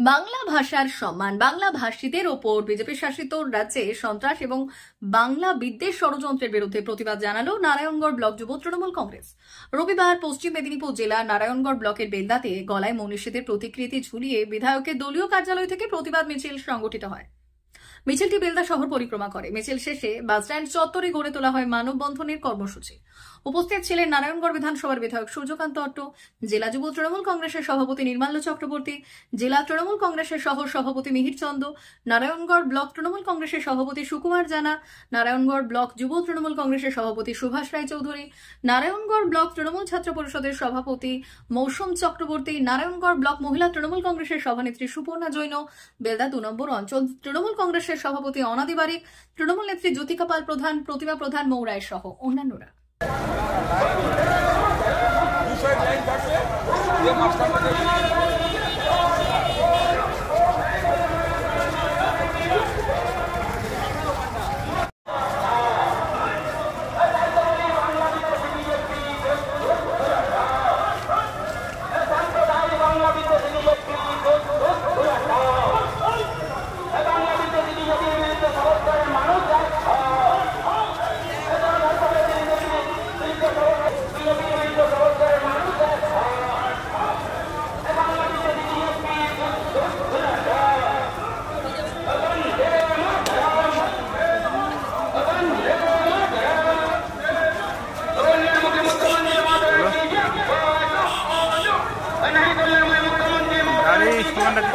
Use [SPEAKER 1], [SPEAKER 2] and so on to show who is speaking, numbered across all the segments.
[SPEAKER 1] বাংলা ভাষার সম্মান বাংলা ভাষীদের ওপর বিজেপি শাসিত রাজ্যে সন্ত্রাস এবং বাংলা বিদ্বেষ ষড়যন্ত্রের বিরুদ্ধে প্রতিবাদ জানালো নারায়ণগড় ব্লক যুব তৃণমূল কংগ্রেস। রবিবার পশ্চিম মেদিনীপুর জেলার নারায়ণগড় ব্লকের বেলদাতে গলায় মনীষীদের প্রতিকৃতি ঝুলিয়ে বিধায়কের দলীয় কার্যালয় থেকে প্রতিবাদ মিছিল সংগঠিত হয়। মিছিলটি বেলদা শহর পরিক্রমা করে। মিছিল শেষে বাসস্ট্যান্ড চত্বরে গড়ে তোলা হয় মানববন্ধনের কর্মসূচি। উপস্থিত ছিলেন নারায়ণগড় বিধানসভার বিধায়ক সূর্যকান্ত অট্ট, জেলা যুব তৃণমূল কংগ্রেসের সভাপতি নির্মাল্য চক্রবর্তী, জেলা তৃণমূল কংগ্রেসের সহ সভাপতি মিহির চন্দ, নারায়ণগড় ব্লক তৃণমূল কংগ্রেসের সভাপতি সুকুমার জানা, নারায়ণগড় ব্লক যুব তৃণমূল কংগ্রেসের সভাপতি সুভাষ রায়চৌধুরী, নারায়ণগড় ব্লক তৃণমূল ছাত্র পরিষদের সভাপতি মৌসুম চক্রবর্তী, নারায়ণগড় ব্লক মহিলা তৃণমূল কংগ্রেসের সভানেত্রী সুপর্ণা জৈন, বেলদা 2 নম্বর অঞ্চল তৃণমূল কংগ্রেসের সভাপতি অনাদি বারিক, তৃণমূল নেত্রী জ্যোতিকা পাল প্রধান, প্রতিমা প্রধান মৌরায় সহ অন্যান্যরা।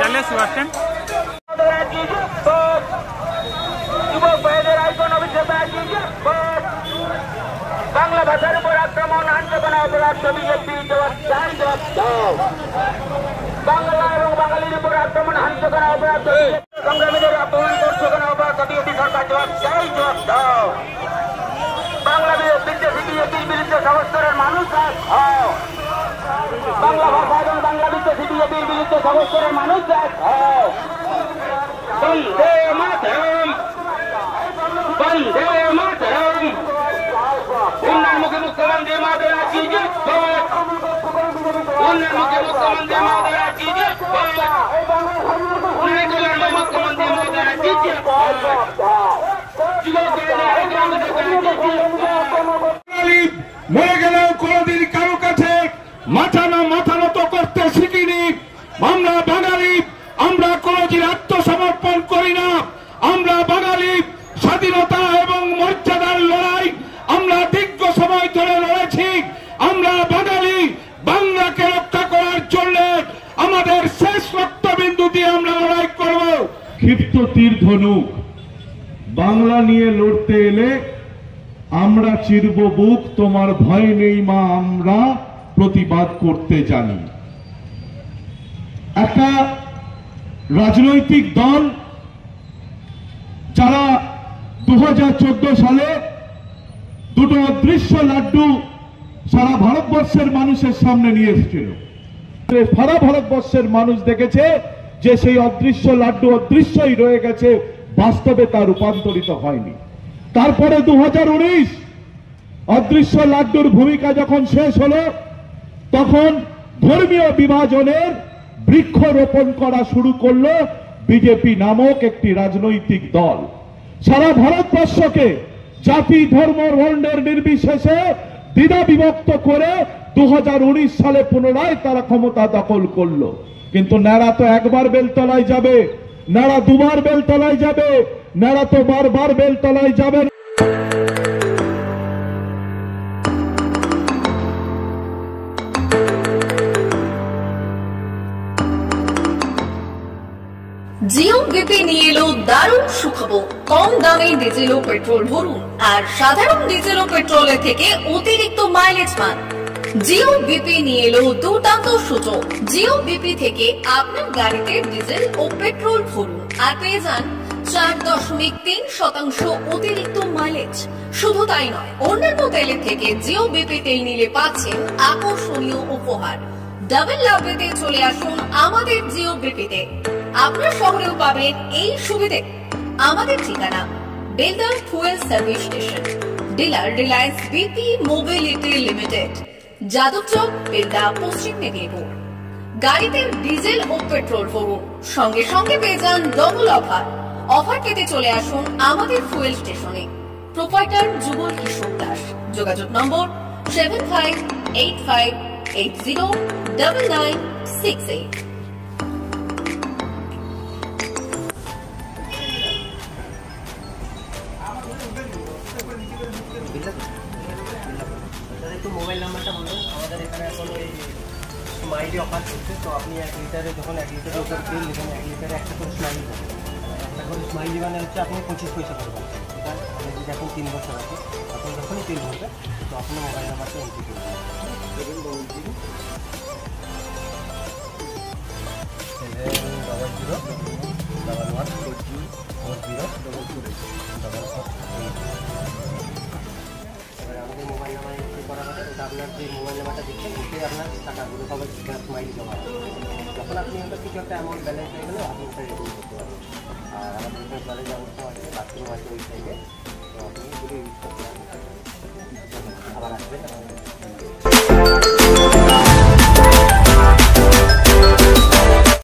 [SPEAKER 2] चले सुभाषचंद বাংলা ভাষার উপর আক্রমণ আন্দোলন অপরাধ বিজেপি বাংলা এবং বাঙালির উপর আক্রমণ আন্দোলন অপরাধ সংগ্রামীদের আক্রমণ করছে কেন অপরাধ বিজেপি সরকার জবাব চাই, জবাব দাও। বাংলা বিদ্বেষী বিজেপির বিরুদ্ধে সংস্কারের মানুষ হও। বাংলা ভাষা এবং বাংলা বিদ্বেষী বিজেপির বিরুদ্ধে সংস্কারের মানুষ হও। বন্দে মাতরম, বন্দে মাতরম। উন্নয়নমুখী মুখ্যমন্ত্রী মহোদয়া কি জিতবেন, উন্নয়নমুখী মুখ্যমন্ত্রী মহোদয়া কি জিতবেন, উন্নয়নমুখী মুখ্যমন্ত্রী মহোদয়া কি
[SPEAKER 3] মরে গেলেও কোনদিন কারো কাছে মাথা নত করতে শিখিনি। আমরা বাঙালি, আমরা কোনদিন আত্মসমর্পণ করি না। আমরা বাঙালি, স্বাধীনতা এবং মর্যাদার লড়াই আমরা দীর্ঘ সময় ধরে লড়েছি। আমরা বাঙালি, বাংলাকে রক্ষা করার জন্য আমাদের শেষ রক্তবিন্দু দিয়ে আমরা লড়াই করব। ক্ষিপ্ত তীর ধনুক বাংলা নিয়ে লড়তে এলে আমরা চিরব বুক, তোমার ভয় নেই মা, আমরা প্রতিবাদ করতে জানি। একটা রাজনৈতিক দল যারা 2014 সালে দুটো অদৃশ্য লাড্ডু সারা ভারতবর্ষের মানুষের সামনে নিয়ে এসেছিল, সারা ভারতবর্ষের মানুষ দেখেছে যে সেই অদৃশ্য লাড্ডু অদৃশ্যই রয়ে গেছে, বাস্তবে তা রূপান্তরিত হয়নি। তারপরে 2019 অদৃশ্য লাড্ডুর ভূমিকা যখন শেষ হলো, তখন ধর্মীয় বিভাজনের বৃক্ষরোপণ করা শুরু করলো বিজেপি নামক একটি রাজনৈতিক দল। সারা ভারতবর্ষকে জাতি ধর্ম বর্ণের নির্বিশেষে দ্বিধা বিভক্ত করে 2019 সালে পুনরায় তারা ক্ষমতা দখল করলো। কিন্তু ন্যাড়া তো একবার বেলতলায় যাবে, ন্যাড়া দুবার বেলতলায় যাবে, ন্যাড়া তো বারবার বেলতলায় যাবে।
[SPEAKER 1] জিও বিপি নিয়ে এলো দারুণ সুখবর। কম দামে ডিজেল ও পেট্রোল ভরুন আর সাধারণ ডিজেল ও পেট্রোলের থেকে অতিরিক্ত মাইলেজ পান। জিও বিপি নিয়ে এলো দুর্দান্ত সুযোগ। জিও বিপি থেকে আপনার গাড়িতে ডিজেল ও পেট্রোল ভরুন আর পেয়ে যান 4.3% অতিরিক্ত মাইলেজ। শুধু তাই নয়, অন্যান্য তেলের থেকে জিও বিপি তেল নিলে পাচ্ছেন আকর্ষণীয় উপহার। ডাবল লাভ পেতে চলে আসুন আমাদের জিও বিপিতে। আপনার শহরেও পাবেন এই সুবিধে। আমাদের ঠিকানা Belda fuel service station, dealer Reliance BP mobility limited, যাদব চক, বেলদা, পশ্চিম মেদিনীপুর। গাড়িতে ডিজেল ও পেট্রোল ভরুন, সঙ্গে সঙ্গে পেয়ে যান ডবল অফার। অফার পেতে চলে আসুন আমাদের ফুয়েল স্টেশনে। প্রোপাইটার যুগল কিশোর দাস। যোগাযোগ নম্বর 7585809968।
[SPEAKER 4] একটু মোবাইল নাম্বারটা বলুন। আমাদের এখানে এখন ওই স্মাইলি অফার চলছে, তো আপনি 1 লিটারে যখন 1 লিটারের উপর তেল নেবেন, 1 লিটারে একটা করে স্মাইলি পাবেন। একটা করে স্মাইলি মানে হচ্ছে আপনি 25 পয়সা পাবেন। এটা আপনি যদি এখন 3 বছর আছে, আপনি যখনই তেল ভরবেন তো আপনার মোবাইল নাম্বারটা এন্ট্রি করবেন। 71140114044। আমাদের মোবাইল নাম্বার এন্ট্রি করা হবে, ওটা আপনার যে মোবাইল নাম্বারটা দিচ্ছেন ওতে আপনার টাকাগুলো সবাই স্মাইল জমা হবে। যখন আপনি ওটা কিছু একটা অ্যামাউন্ট ব্যালেন্স হয়ে গেলে আপনি ওটা রেডিং করতে পারবেন। আর আমাদের এখানে জলের ব্যবস্থা আছে, বাথরুম আছে ওই সাইডে, তো আপনি এগুলো ইউজ করতে পারেন।